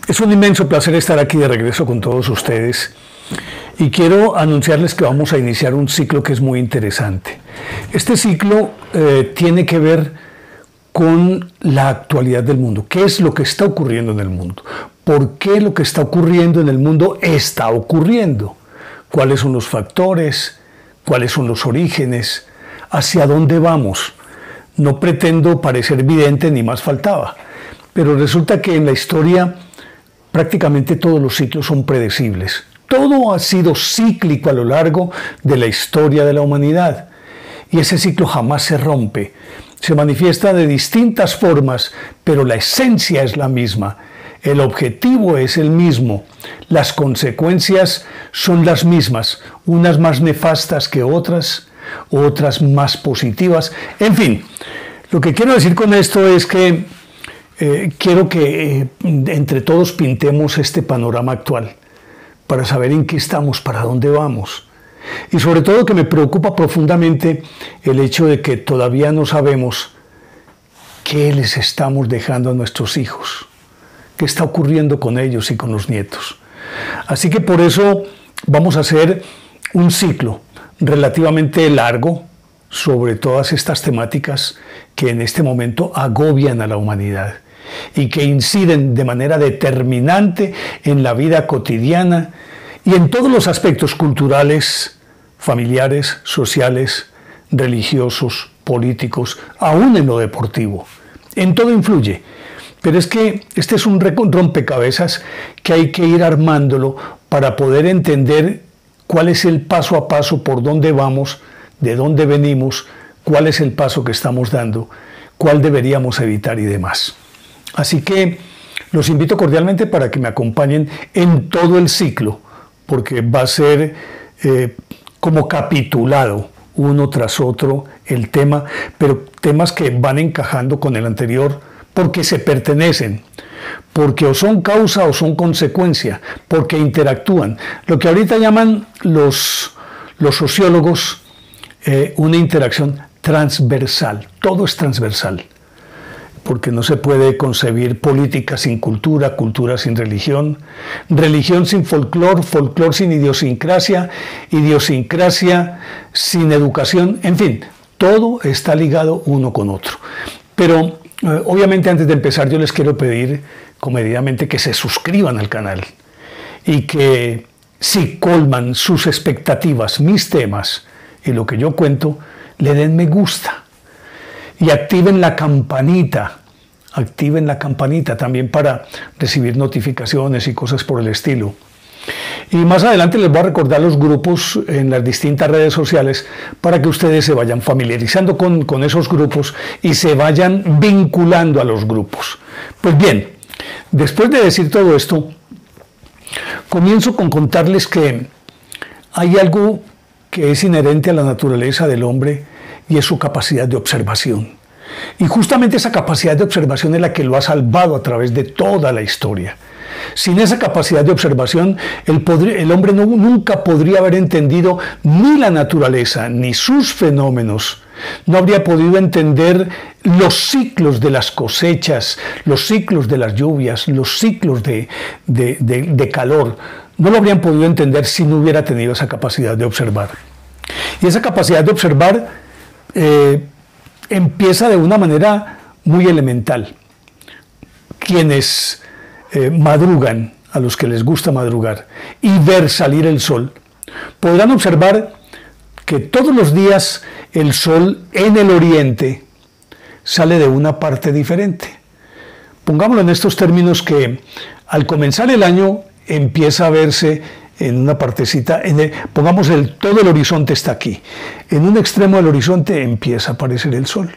Es un inmenso placer estar aquí de regreso con todos ustedes y quiero anunciarles que vamos a iniciar un ciclo que es muy interesante. Este ciclo tiene que ver con la actualidad del mundo. ¿Qué es lo que está ocurriendo en el mundo? ¿Por qué lo que está ocurriendo en el mundo está ocurriendo? ¿Cuáles son los factores? ¿Cuáles son los orígenes? ¿Hacia dónde vamos? No pretendo parecer vidente ni más faltaba, pero resulta que en la historia prácticamente todos los ciclos son predecibles. Todo ha sido cíclico a lo largo de la historia de la humanidad y ese ciclo jamás se rompe. Se manifiesta de distintas formas, pero la esencia es la misma. El objetivo es el mismo. Las consecuencias son las mismas, unas más nefastas que otras, otras más positivas. En fin, lo que quiero decir con esto es que quiero que entre todos pintemos este panorama actual para saber en qué estamos, para dónde vamos. Y sobre todo que me preocupa profundamente el hecho de que todavía no sabemos qué les estamos dejando a nuestros hijos, qué está ocurriendo con ellos y con los nietos. Así que por eso vamos a hacer un ciclo relativamente largo sobre todas estas temáticas que en este momento agobian a la humanidad y que inciden de manera determinante en la vida cotidiana y en todos los aspectos culturales, familiares, sociales, religiosos, políticos, aún en lo deportivo. En todo influye. Pero es que este es un rompecabezas que hay que ir armándolo para poder entender cuál es el paso a paso, por dónde vamos, de dónde venimos, cuál es el paso que estamos dando, cuál deberíamos evitar y demás. Así que los invito cordialmente para que me acompañen en todo el ciclo, porque va a ser como capitulado uno tras otro el tema, pero temas que van encajando con el anterior porque se pertenecen, porque o son causa o son consecuencia, porque interactúan. Lo que ahorita llaman los sociólogos una interacción transversal. Todo es transversal, porque no se puede concebir política sin cultura, cultura sin religión, religión sin folclor, folclor sin idiosincrasia, idiosincrasia sin educación, en fin, todo está ligado uno con otro. Pero obviamente antes de empezar yo les quiero pedir comedidamente que se suscriban al canal y que si colman sus expectativas, mis temas y lo que yo cuento, le den me gusta y activen la campanita también para recibir notificaciones y cosas por el estilo. Y más adelante les voy a recordar los grupos en las distintas redes sociales para que ustedes se vayan familiarizando con esos grupos y se vayan vinculando a los grupos. Pues bien, después de decir todo esto, comienzo con contarles que hay algo que es inherente a la naturaleza del hombre y es su capacidad de observación. Y justamente esa capacidad de observación es la que lo ha salvado a través de toda la historia. Sin esa capacidad de observación, el hombre nunca podría haber entendido ni la naturaleza ni sus fenómenos. No habría podido entender los ciclos de las cosechas, los ciclos de las lluvias, los ciclos de calor. No lo habrían podido entender si no hubiera tenido esa capacidad de observar. Y esa capacidad de observar empieza de una manera muy elemental. Quienes madrugan, a los que les gusta madrugar y ver salir el sol, podrán observar que todos los días el sol en el oriente sale de una parte diferente. Pongámoslo en estos términos que al comenzar el año empieza a verse en una partecita, pongamos todo el horizonte está aquí. En un extremo del horizonte empieza a aparecer el sol.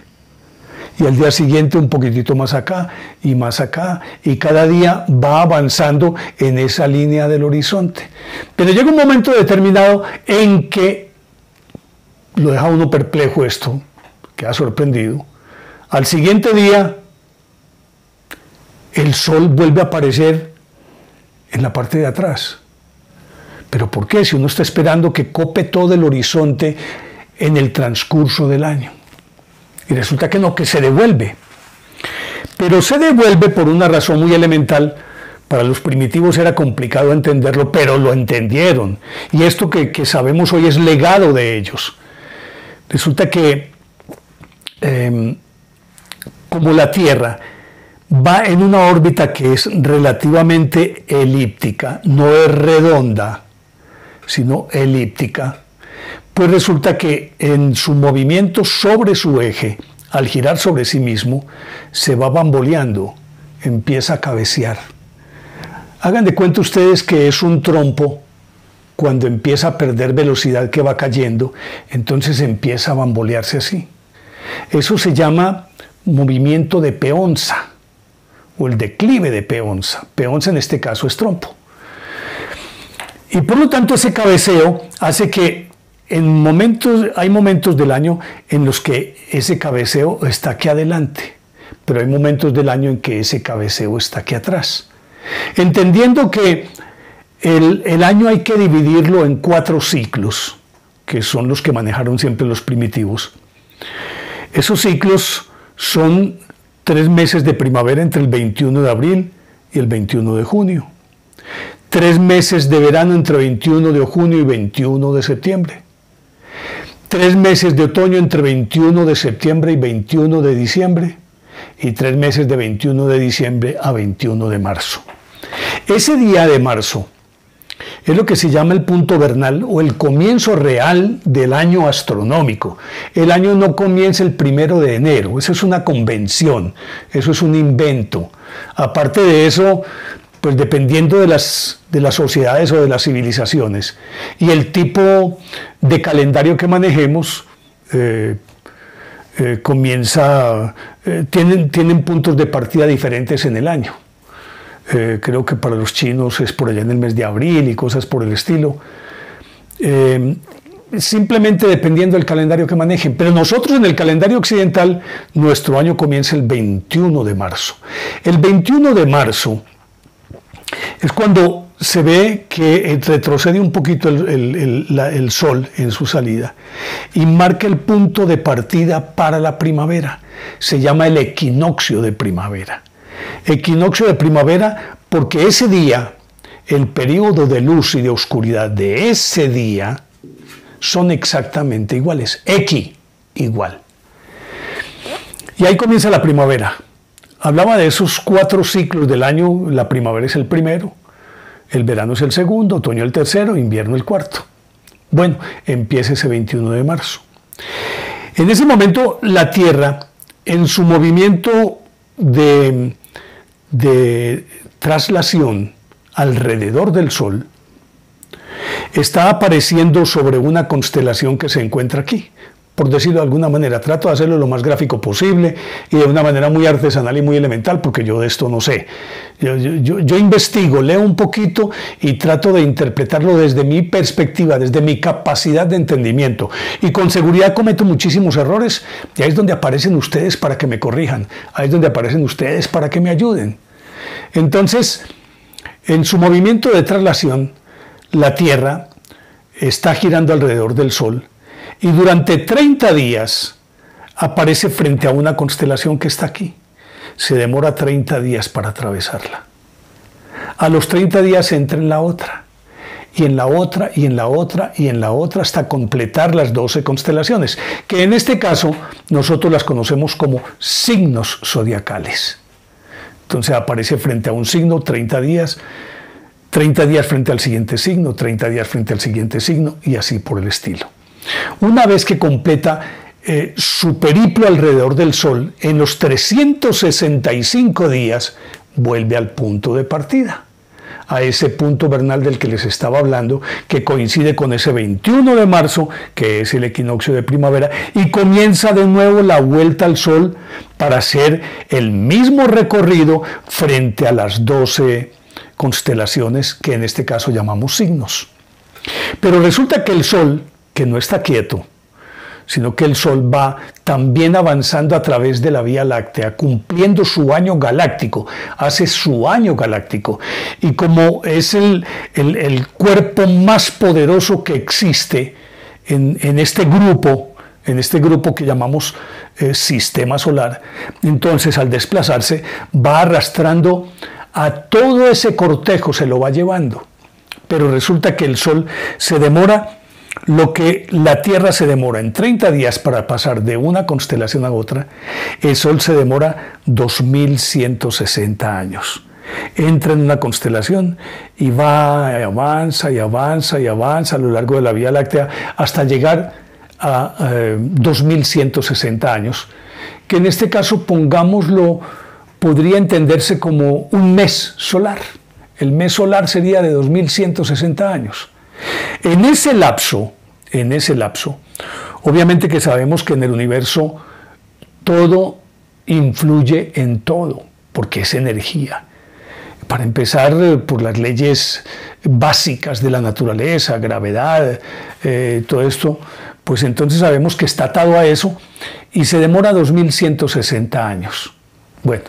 Y al día siguiente un poquitito más acá, y cada día va avanzando en esa línea del horizonte. Pero llega un momento determinado en que lo deja uno perplejo esto, queda sorprendido. Al siguiente día, el sol vuelve a aparecer en la parte de atrás. ¿Pero por qué? Si uno está esperando que cope todo el horizonte en el transcurso del año. Y resulta que no, que se devuelve. Pero se devuelve por una razón muy elemental, Para los primitivos era complicado entenderlo, pero lo entendieron. Y esto que sabemos hoy es legado de ellos. Resulta que como la Tierra va en una órbita que es relativamente elíptica, no es redonda, sino elíptica, pues resulta que en su movimiento sobre su eje, al girar sobre sí mismo, se va bamboleando, empieza a cabecear. Hagan de cuenta ustedes que es un trompo cuando empieza a perder velocidad que va cayendo, entonces empieza a bambolearse así. Eso se llama movimiento de peonza o el declive de peonza. Peonza en este caso es trompo. Y por lo tanto ese cabeceo hace que hay momentos del año en los que ese cabeceo está aquí adelante, pero hay momentos del año en que ese cabeceo está aquí atrás. Entendiendo que el año hay que dividirlo en 4 ciclos, que son los que manejaron siempre los primitivos. Esos ciclos son 3 meses de primavera entre el 21 de abril y el 21 de junio. 3 meses de verano entre 21 de junio y 21 de septiembre. 3 meses de otoño entre 21 de septiembre y 21 de diciembre. Y 3 meses de 21 de diciembre a 21 de marzo. Ese día de marzo es lo que se llama el punto vernal o el comienzo real del año astronómico. El año no comienza el 1 de enero, eso es una convención, eso es un invento. Aparte de eso, pues dependiendo de las sociedades o de las civilizaciones y el tipo de calendario que manejemos, tienen puntos de partida diferentes en el año. Creo que para los chinos es por allá en el mes de abril y cosas por el estilo. Simplemente dependiendo del calendario que manejen. Pero nosotros en el calendario occidental, nuestro año comienza el 21 de marzo. El 21 de marzo es cuando se ve que retrocede un poquito el sol en su salida y marca el punto de partida para la primavera. Se llama el equinoccio de primavera. Equinoccio de primavera porque ese día, el periodo de luz y de oscuridad de ese día son exactamente iguales. Igual. Y ahí comienza la primavera. Hablaba de esos 4 ciclos del año, la primavera es el primero, el verano es el segundo, otoño el tercero, invierno el cuarto. Bueno, empieza ese 21 de marzo. En ese momento la Tierra, en su movimiento de traslación alrededor del Sol, está apareciendo sobre una constelación que se encuentra aquí. Por decirlo de alguna manera, trato de hacerlo lo más gráfico posible y de una manera muy artesanal y muy elemental, porque yo de esto no sé. Yo investigo, leo un poquito y trato de interpretarlo desde mi perspectiva, desde mi capacidad de entendimiento. Y con seguridad cometo muchísimos errores, y ahí es donde aparecen ustedes para que me corrijan, ahí es donde aparecen ustedes para que me ayuden. Entonces, en su movimiento de traslación, la Tierra está girando alrededor del Sol, y durante 30 días aparece frente a una constelación que está aquí. Se demora 30 días para atravesarla. A los 30 días entra en la otra, y en la otra, y en la otra, y en la otra, hasta completar las 12 constelaciones, que en este caso nosotros las conocemos como signos zodiacales. Entonces aparece frente a un signo 30 días frente al siguiente signo, 30 días frente al siguiente signo, y así por el estilo. Una vez que completa su periplo alrededor del Sol, en los 365 días vuelve al punto de partida, a ese punto vernal del que les estaba hablando, que coincide con ese 21 de marzo, que es el equinoccio de primavera, y comienza de nuevo la vuelta al Sol para hacer el mismo recorrido frente a las 12 constelaciones que en este caso llamamos signos. Pero resulta que el Sol, que no está quieto, sino que el Sol va también avanzando a través de la Vía Láctea, cumpliendo su año galáctico, hace su año galáctico. Y como es el cuerpo más poderoso que existe en este grupo que llamamos sistema solar, entonces al desplazarse va arrastrando a todo ese cortejo se lo va llevando. Pero resulta que el Sol se demora lo que la Tierra se demora en 30 días para pasar de una constelación a otra. El Sol se demora 2160 años. Entra en una constelación y va, avanza y avanza y avanza a lo largo de la Vía Láctea hasta llegar a 2160 años, que en este caso, pongámoslo, podría entenderse como un mes solar. El mes solar sería de 2160 años. En ese lapso, obviamente que sabemos que en el universo todo influye en todo, porque es energía. Para empezar, por las leyes básicas de la naturaleza, gravedad, todo esto, pues entonces sabemos que está atado a eso y se demora 2160 años. Bueno,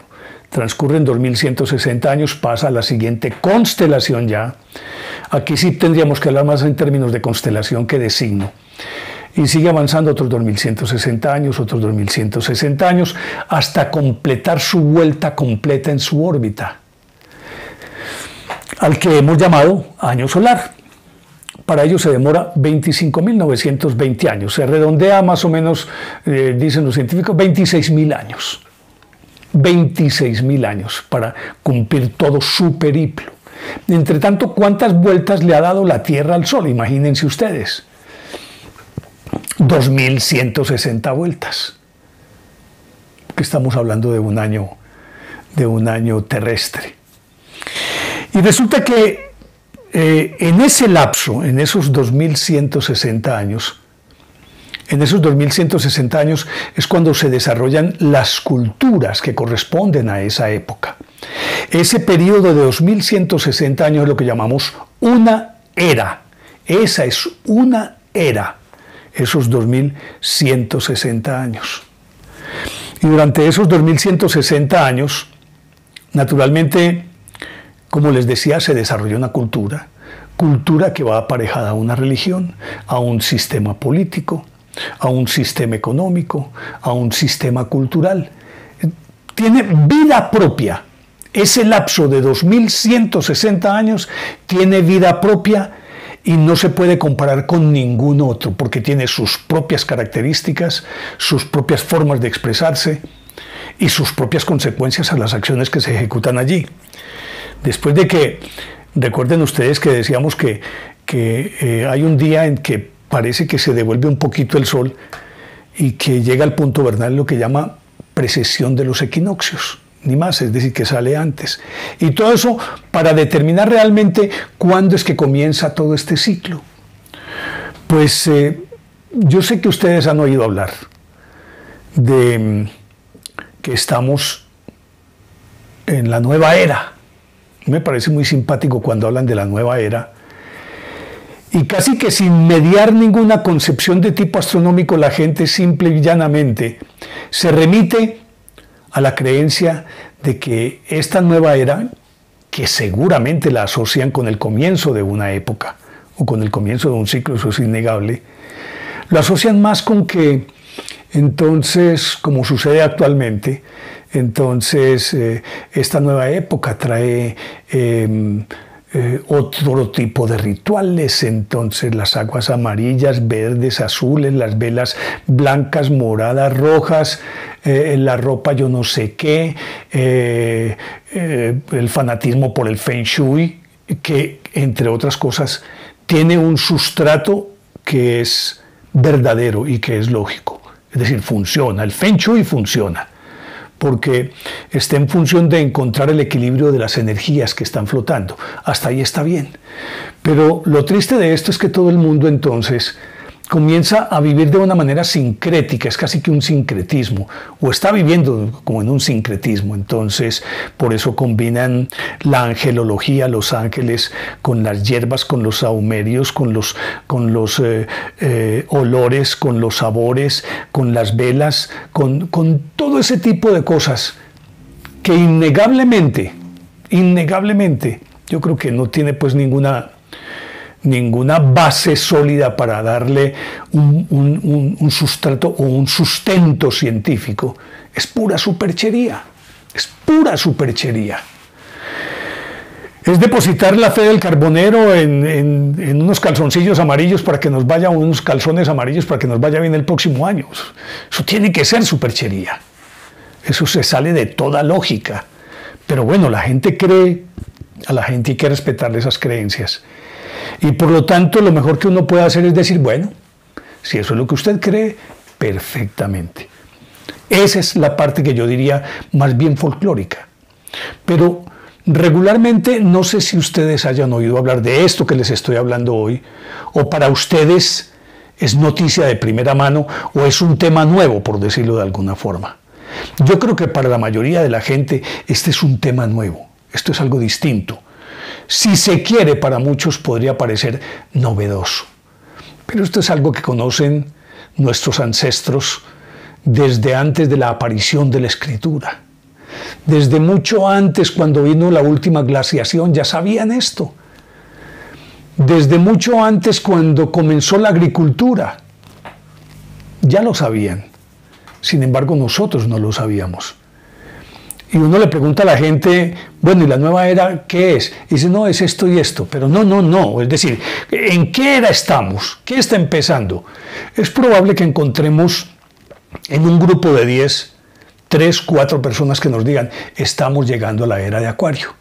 transcurren 2160 años, pasa a la siguiente constelación ya. Aquí sí tendríamos que hablar más en términos de constelación que de signo. Y sigue avanzando otros 2160 años, otros 2160 años, hasta completar su vuelta completa en su órbita, al que hemos llamado año solar. Para ello se demora 25.920 años. Se redondea más o menos, dicen los científicos, 26.000 años. 26.000 años para cumplir todo su periplo. Entre tanto, ¿cuántas vueltas le ha dado la Tierra al Sol? Imagínense ustedes. 2.160 vueltas. Que estamos hablando de un año terrestre. Y resulta que en ese lapso, en esos 2.160 años, es cuando se desarrollan las culturas que corresponden a esa época. Ese periodo de 2.160 años es lo que llamamos una era. Esa es una era, esos 2.160 años. Y durante esos 2.160 años, naturalmente, como les decía, se desarrolla una cultura que va aparejada a una religión, a un sistema político, a un sistema económico, a un sistema cultural. Tiene vida propia. Ese lapso de 2.160 años tiene vida propia y no se puede comparar con ningún otro, porque tiene sus propias características, sus propias formas de expresarse y sus propias consecuencias a las acciones que se ejecutan allí. Después de que, recuerden ustedes que decíamos que hay un día en que parece que se devuelve un poquito el Sol y que llega al punto vernal, lo que llama precesión de los equinoccios, ni más, es decir, que sale antes. Y todo eso para determinar realmente cuándo es que comienza todo este ciclo. Pues yo sé que ustedes han oído hablar de que estamos en la nueva era. Me parece muy simpático cuando hablan de la nueva era. Y casi que sin mediar ninguna concepción de tipo astronómico, la gente simple y llanamente se remite a la creencia de que esta nueva era, que seguramente la asocian con el comienzo de una época o con el comienzo de un ciclo, eso es innegable, lo asocian más con que entonces, como sucede actualmente, entonces esta nueva época trae otro tipo de rituales, entonces las aguas amarillas, verdes, azules, las velas blancas, moradas, rojas, la ropa yo no sé qué, el fanatismo por el Feng Shui, que entre otras cosas tiene un sustrato que es verdadero y que es lógico, es decir, funciona, el Feng Shui funciona, porque está en función de encontrar el equilibrio de las energías que están flotando. Hasta ahí está bien. Pero lo triste de esto es que todo el mundo entonces comienza a vivir de una manera sincrética, es casi que un sincretismo, o está viviendo como en un sincretismo. Entonces, por eso combinan la angelología, los ángeles, con las hierbas, con los sahumerios, con los olores, con los sabores, con las velas, con todo ese tipo de cosas que innegablemente, yo creo que no tiene pues ninguna base sólida para darle un sustrato o un sustento científico. Es pura superchería, es pura superchería. Es depositar la fe del carbonero en unos calzoncillos amarillos para que nos vaya, unos calzones amarillos para que nos vaya bien el próximo año. Eso tiene que ser superchería. Eso se sale de toda lógica. Pero bueno, la gente cree, a la gente hay que respetarle esas creencias. Y por lo tanto, lo mejor que uno puede hacer es decir, bueno, si eso es lo que usted cree, perfectamente. Esa es la parte que yo diría más bien folclórica. Pero regularmente, no sé si ustedes hayan oído hablar de esto que les estoy hablando hoy, o para ustedes es noticia de primera mano, o es un tema nuevo, por decirlo de alguna forma. Yo creo que para la mayoría de la gente este es un tema nuevo, esto es algo distinto. Si se quiere, para muchos podría parecer novedoso, pero esto es algo que conocen nuestros ancestros desde antes de la aparición de la escritura. Desde mucho antes, cuando vino la última glaciación, ya sabían esto. Desde mucho antes, cuando comenzó la agricultura, ya lo sabían. Sin embargo, nosotros no lo sabíamos. Y uno le pregunta a la gente, bueno, ¿y la nueva era qué es? Y dice, no, es esto y esto. Pero no. Es decir, ¿en qué era estamos? ¿Qué está empezando? Es probable que encontremos en un grupo de 10, 3, 4 personas que nos digan, estamos llegando a la era de Acuario.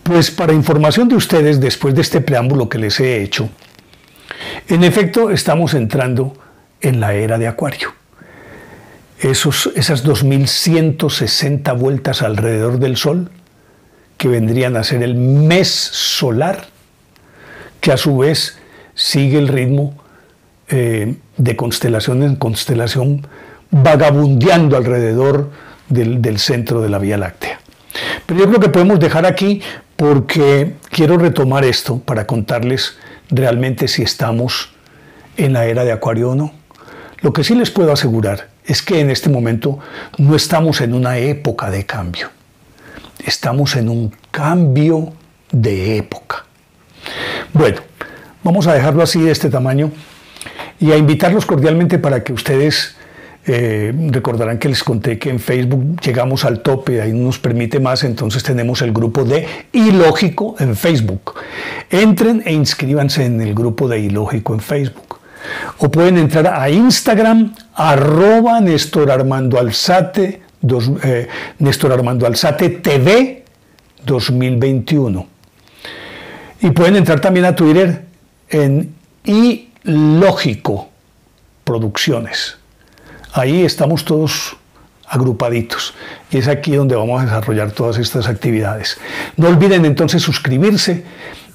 Pues para información de ustedes, después de este preámbulo que les he hecho, en efecto estamos entrando en la era de Acuario. Esas 2160 vueltas alrededor del Sol, que vendrían a ser el mes solar, que a su vez sigue el ritmo de constelación en constelación, vagabundeando alrededor del centro de la Vía Láctea. Pero yo creo que podemos dejar aquí porque quiero retomar esto para contarles realmente si estamos en la era de Acuario o no. Lo que sí les puedo asegurar es que en este momento no estamos en una época de cambio. Estamos en un cambio de época. Bueno, vamos a dejarlo así de este tamaño y a invitarlos cordialmente para que ustedes recordarán que les conté que en Facebook llegamos al tope, ahí no nos permite más, entonces tenemos el grupo de Ilógico en Facebook. Entren e inscríbanse en el grupo de Ilógico en Facebook. O pueden entrar a Instagram, @Néstor Armando Alzate TV 2021. Y pueden entrar también a Twitter en Ilógico Producciones. Ahí estamos todos agrupaditos y es aquí donde vamos a desarrollar todas estas actividades. No olviden entonces suscribirse.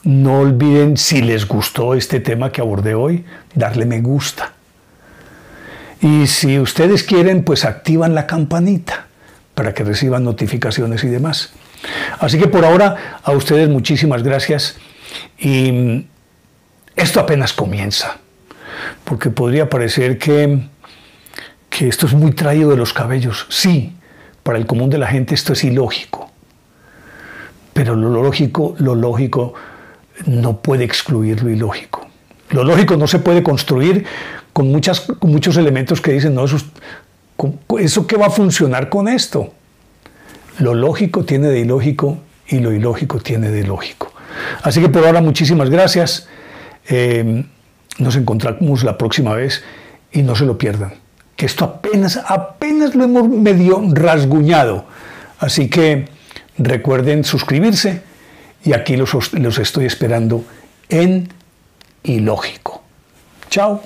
No olviden, si les gustó este tema que abordé hoy, darle me gusta. Y si ustedes quieren, pues activan la campanita para que reciban notificaciones y demás. Así que por ahora, a ustedes muchísimas gracias. Y esto apenas comienza, porque podría parecer que esto es muy traído de los cabellos. Sí, para el común de la gente esto es ilógico. Pero lo lógico no puede excluir lo ilógico. Lo lógico no se puede construir con muchos elementos que dicen, no, ¿eso qué va a funcionar con esto? Lo lógico tiene de ilógico y lo ilógico tiene de lógico. Así que por ahora muchísimas gracias. Nos encontramos la próxima vez y no se lo pierdan, que esto apenas lo hemos medio rasguñado. Así que recuerden suscribirse. Y aquí los estoy esperando en Ilógico. Chao.